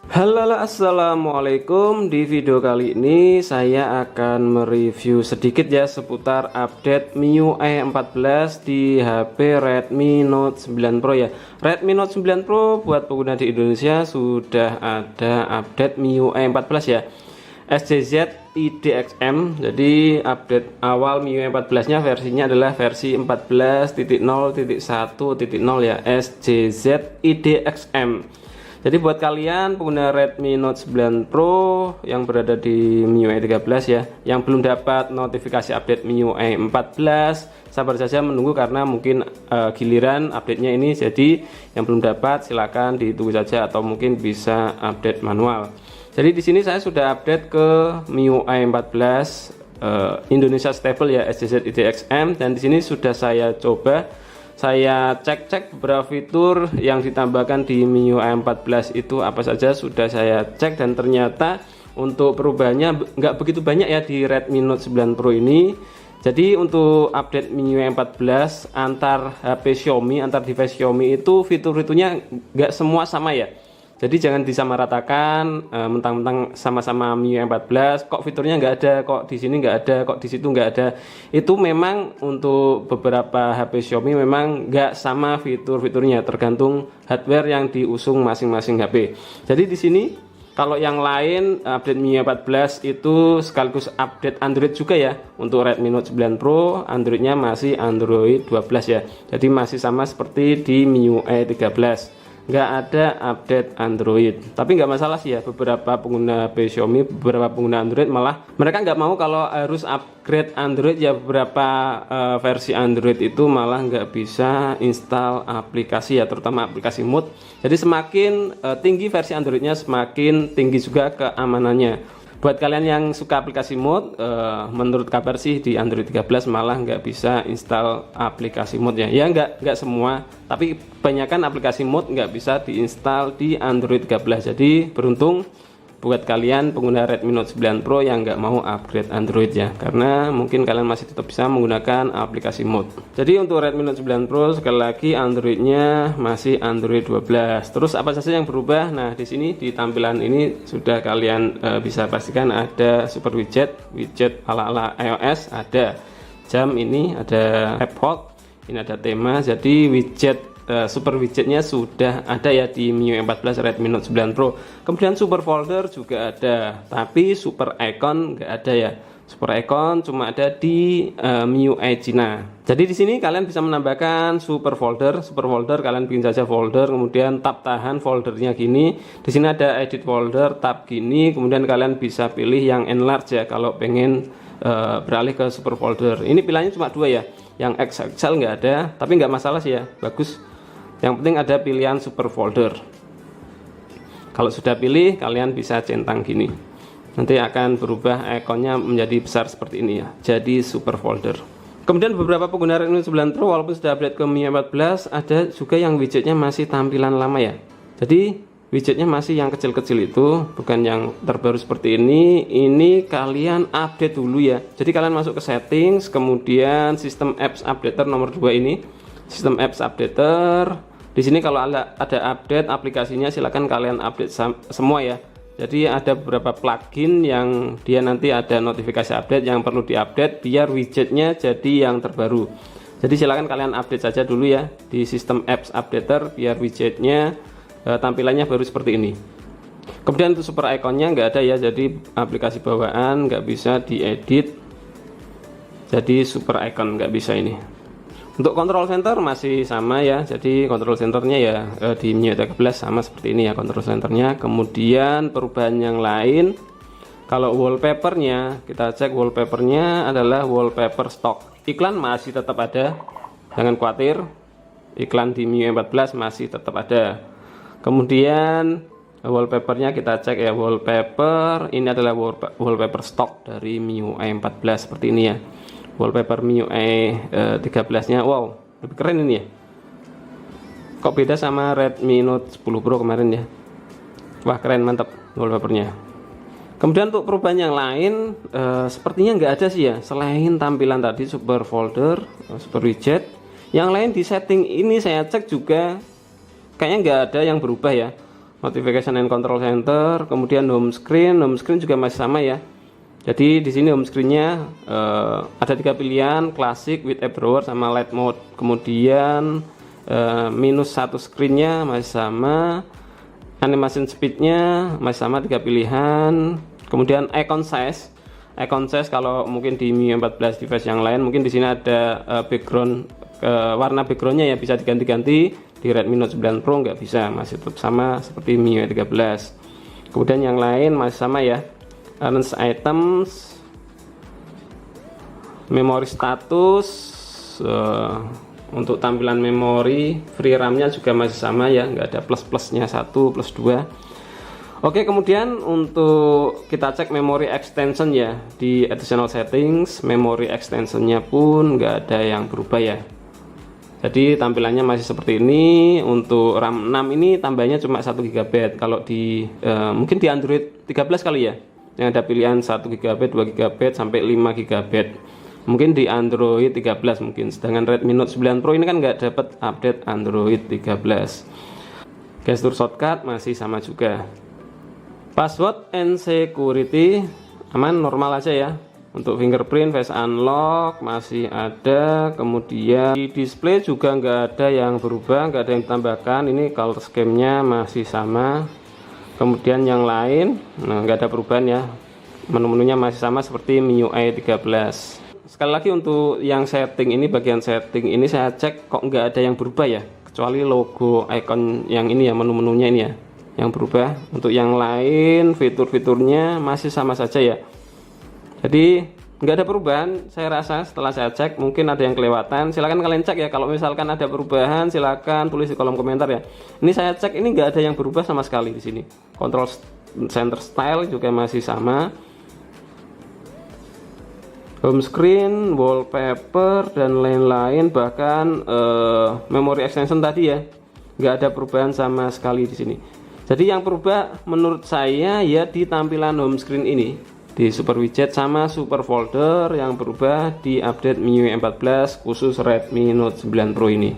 Halo, assalamualaikum. Di video kali ini saya akan mereview sedikit ya seputar update MIUI 14 di HP Redmi Note 9 Pro ya. Redmi Note 9 Pro buat pengguna di Indonesia sudah ada update MIUI 14 ya, SJZ IDXM. Jadi update awal MIUI 14 nya versinya adalah versi 14.0.1.0 ya, SJZ IDXM. Jadi buat kalian pengguna Redmi Note 9 Pro yang berada di MIUI 13 ya, yang belum dapat notifikasi update MIUI 14, sabar saja menunggu karena mungkin giliran update-nya ini. Jadi yang belum dapat silakan ditunggu saja atau mungkin bisa update manual. Jadi di sini saya sudah update ke MIUI 14 Indonesia Stable ya, SJZ IDXM, dan di sini sudah saya coba. Saya cek beberapa fitur yang ditambahkan di MIUI 14 itu apa saja, sudah saya cek dan ternyata untuk perubahannya nggak begitu banyak ya di Redmi Note 9 Pro ini. Jadi untuk update MIUI 14 antar HP Xiaomi, antar device Xiaomi itu fitur-fiturnya nggak semua sama ya. Jadi jangan disamaratakan mentang-mentang sama-sama MIUI 14 kok fiturnya nggak ada, kok di sini nggak ada, kok di situ nggak ada. Itu memang untuk beberapa HP Xiaomi memang nggak sama fitur-fiturnya, tergantung hardware yang diusung masing-masing HP. Jadi di sini kalau yang lain update MIUI 14 itu sekaligus update Android juga ya. Untuk Redmi Note 9 Pro Androidnya masih Android 12 ya. Jadi masih sama seperti di MIUI 13. Nggak ada update Android, tapi nggak masalah sih ya. Beberapa pengguna HP Xiaomi, beberapa pengguna Android malah mereka nggak mau kalau harus upgrade Android ya. Beberapa versi Android itu malah nggak bisa install aplikasi ya, terutama aplikasi mood. Jadi semakin tinggi versi Androidnya, semakin tinggi juga keamanannya. Buat kalian yang suka aplikasi mod, menurut kabar sih di Android 13 malah nggak bisa install aplikasi mod ya. Ya nggak semua, tapi kebanyakan aplikasi mod nggak bisa diinstal di Android 13. Jadi beruntung buat kalian pengguna Redmi Note 9 Pro yang nggak mau upgrade Android ya, karena mungkin kalian masih tetap bisa menggunakan aplikasi mod. Jadi untuk Redmi Note 9 Pro sekali lagi Androidnya masih Android 12. Terus apa saja yang berubah? Nah di sini di tampilan ini sudah kalian bisa pastikan ada super widget ala iOS, ada jam, ini ada epoch, ini ada tema. Jadi widget super widgetnya sudah ada ya di MIUI 14 Redmi Note 9 Pro. Kemudian super folder juga ada, tapi super icon nggak ada ya. Super icon cuma ada di MIUI Cina. Jadi di sini kalian bisa menambahkan super folder. Super folder kalian bikin saja folder, kemudian tab tahan foldernya gini. Di sini ada edit folder, tab gini. Kemudian kalian bisa pilih yang enlarge ya kalau pengen beralih ke super folder. Ini pilihannya cuma dua ya. Yang XXL nggak ada, tapi nggak masalah sih ya, bagus. Yang penting ada pilihan super folder. Kalau sudah pilih, kalian bisa centang gini. Nanti akan berubah ikonnya menjadi besar seperti ini ya. Jadi super folder. Kemudian beberapa pengguna Redmi 9 Pro walaupun sudah update ke MIUI 14, ada juga yang widgetnya masih tampilan lama ya. Jadi widgetnya masih yang kecil-kecil itu, bukan yang terbaru seperti ini. Ini kalian update dulu ya. Jadi kalian masuk ke settings, kemudian sistem apps updater nomor 2 ini. Sistem apps updater. Di sini kalau ada update aplikasinya silakan kalian update semua ya. Jadi ada beberapa plugin yang dia nanti ada notifikasi update yang perlu diupdate biar widgetnya jadi yang terbaru. Jadi silakan kalian update saja dulu ya di sistem apps updater biar widgetnya tampilannya baru seperti ini. Kemudian untuk super iconnya nggak ada ya, jadi aplikasi bawaan nggak bisa diedit. Jadi super icon nggak bisa ini. Untuk control center masih sama ya, jadi control centernya ya di MIUI 13 sama seperti ini ya control centernya. Kemudian perubahan yang lain, kalau wallpapernya kita cek, wallpapernya adalah wallpaper stock. Iklan masih tetap ada, jangan khawatir, iklan di MIUI 14 masih tetap ada. Kemudian wallpapernya kita cek ya, wallpaper ini adalah wallpaper stock dari MIUI 14 seperti ini ya. Wallpaper MIUI 13 nya wow lebih keren ini ya, kok beda sama Redmi Note 10 Pro kemarin ya. Wah keren, mantap wallpapernya. Kemudian untuk perubahan yang lain sepertinya nggak ada sih ya, selain tampilan tadi super folder, super widget. Yang lain di setting ini saya cek juga kayaknya nggak ada yang berubah ya. notification and control center, kemudian home screen juga masih sama ya. Jadi di sini home screennya ada 3 pilihan, classic with app drawer sama light mode. Kemudian -1 screennya masih sama, animation speednya masih sama 3 pilihan. Kemudian icon size kalau mungkin di MIUI 14 device yang lain mungkin di sini ada background warna backgroundnya ya bisa diganti-ganti. Di Redmi Note 9 Pro nggak bisa, masih tetap sama seperti MIUI 13. Kemudian yang lain masih sama ya, arrange items, memori status, untuk tampilan memori, free RAM-nya juga masih sama ya, nggak ada plus-plusnya 1 plus 2. Oke, kemudian untuk kita cek memory extension ya, di additional settings memory extensionnya pun nggak ada yang berubah ya. Jadi tampilannya masih seperti ini. Untuk RAM 6 ini tambahnya cuma 1 GB. Kalau di mungkin di Android 13 kali ya, yang ada pilihan 1 GB, 2 GB sampai 5 GB. Mungkin di Android 13 mungkin. Sedangkan Redmi Note 9 Pro ini kan nggak dapat update Android 13. Gesture shortcut masih sama juga. Password and security aman, normal aja ya. Untuk fingerprint, face unlock masih ada. Kemudian di display juga nggak ada yang berubah, nggak ada yang ditambahkan. Ini color scheme-nya masih sama. Kemudian yang lain, nah nggak ada perubahan ya. Menu-menunya masih sama seperti MIUI 13. Sekali lagi untuk yang setting ini, bagian setting ini saya cek kok nggak ada yang berubah ya, kecuali logo icon yang ini ya, menu-menunya ini ya yang berubah. Untuk yang lain fitur-fiturnya masih sama saja ya. Jadi nggak ada perubahan, saya rasa setelah saya cek. Mungkin ada yang kelewatan, silahkan kalian cek ya. Kalau misalkan ada perubahan silahkan tulis di kolom komentar ya. Ini saya cek, ini nggak ada yang berubah sama sekali di sini. Control center style juga masih sama. Home screen, wallpaper dan lain-lain, bahkan memory extension tadi ya, nggak ada perubahan sama sekali di sini. Jadi yang berubah menurut saya ya di tampilan home screen ini, di super widget sama super folder yang berubah di update MIUI 14 khusus Redmi Note 9 Pro ini.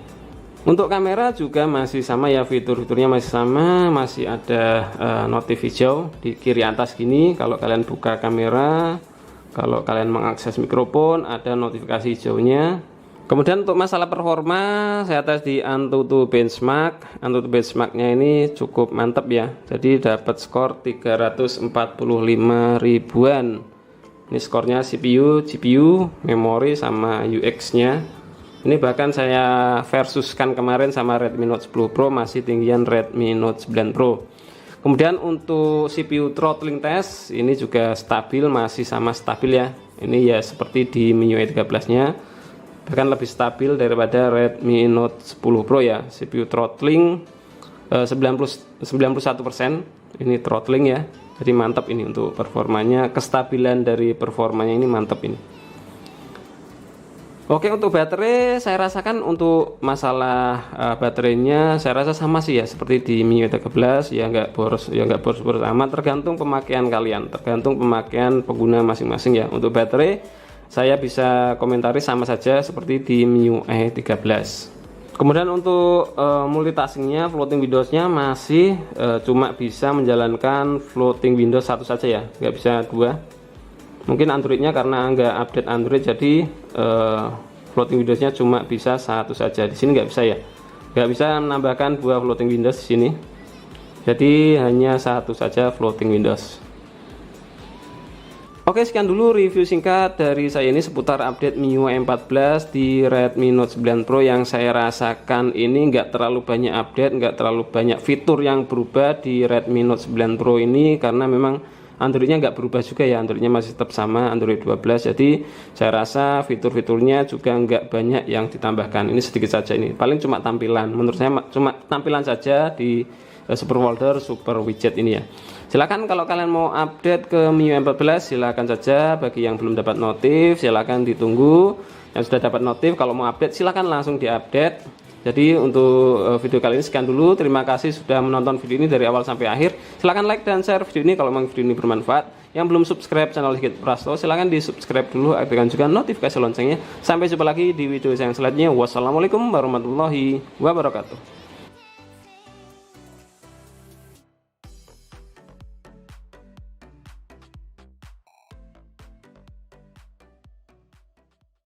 Untuk kamera juga masih sama ya, fitur-fiturnya masih sama, masih ada notif hijau di kiri atas gini. Kalau kalian buka kamera, kalau kalian mengakses mikrofon ada notifikasi hijaunya. Kemudian untuk masalah performa saya tes di Antutu Benchmark. Antutu Benchmarknya ini cukup mantap ya. Jadi dapat skor 345 ribuan. Ini skornya CPU, GPU, memori sama UX-nya. Ini bahkan saya versuskan kemarin sama Redmi Note 10 Pro, masih tinggian Redmi Note 9 Pro. Kemudian untuk CPU throttling test ini juga stabil, masih sama stabil ya. Ini ya seperti di MIUI 13-nya. Bahkan lebih stabil daripada Redmi Note 10 Pro ya. CPU throttling 91%. Ini throttling ya. Jadi mantap ini untuk performanya, kestabilan dari performanya ini mantap ini. Oke, untuk baterai saya rasakan untuk masalah baterainya saya rasa sama sih ya seperti di MIUI 13 ya, nggak boros amat, tergantung pemakaian kalian, tergantung pemakaian pengguna masing-masing ya. Untuk baterai saya bisa komentari sama saja seperti di MIUI 13. Kemudian untuk multitaskingnya, floating Windowsnya masih cuma bisa menjalankan floating Windows satu saja ya, nggak bisa dua. Mungkin Androidnya karena nggak update Android jadi floating Windowsnya cuma bisa satu saja. Di sini nggak bisa ya, nggak bisa menambahkan dua floating Windows di sini. Jadi hanya satu saja floating Windows. Oke, sekian dulu review singkat dari saya ini seputar update MIUI 14 di Redmi Note 9 Pro. Yang saya rasakan ini nggak terlalu banyak update, nggak terlalu banyak fitur yang berubah di Redmi Note 9 Pro ini, karena memang Androidnya nggak berubah juga ya, Androidnya masih tetap sama Android 12. Jadi saya rasa fitur-fiturnya juga nggak banyak yang ditambahkan. Ini sedikit saja, ini paling cuma tampilan, menurut saya cuma tampilan saja di super folder, super widget ini ya. Silakan kalau kalian mau update ke MIUI 14 silakan saja. Bagi yang belum dapat notif silakan ditunggu. Yang sudah dapat notif kalau mau update silakan langsung diupdate. Jadi untuk video kali ini sekian dulu. Terima kasih sudah menonton video ini dari awal sampai akhir. Silakan like dan share video ini kalau memang video ini bermanfaat. Yang belum subscribe channel Sigit Prasto silakan di subscribe dulu, aktifkan juga notifikasi loncengnya. Sampai jumpa lagi di video yang selanjutnya. Wassalamualaikum warahmatullahi wabarakatuh.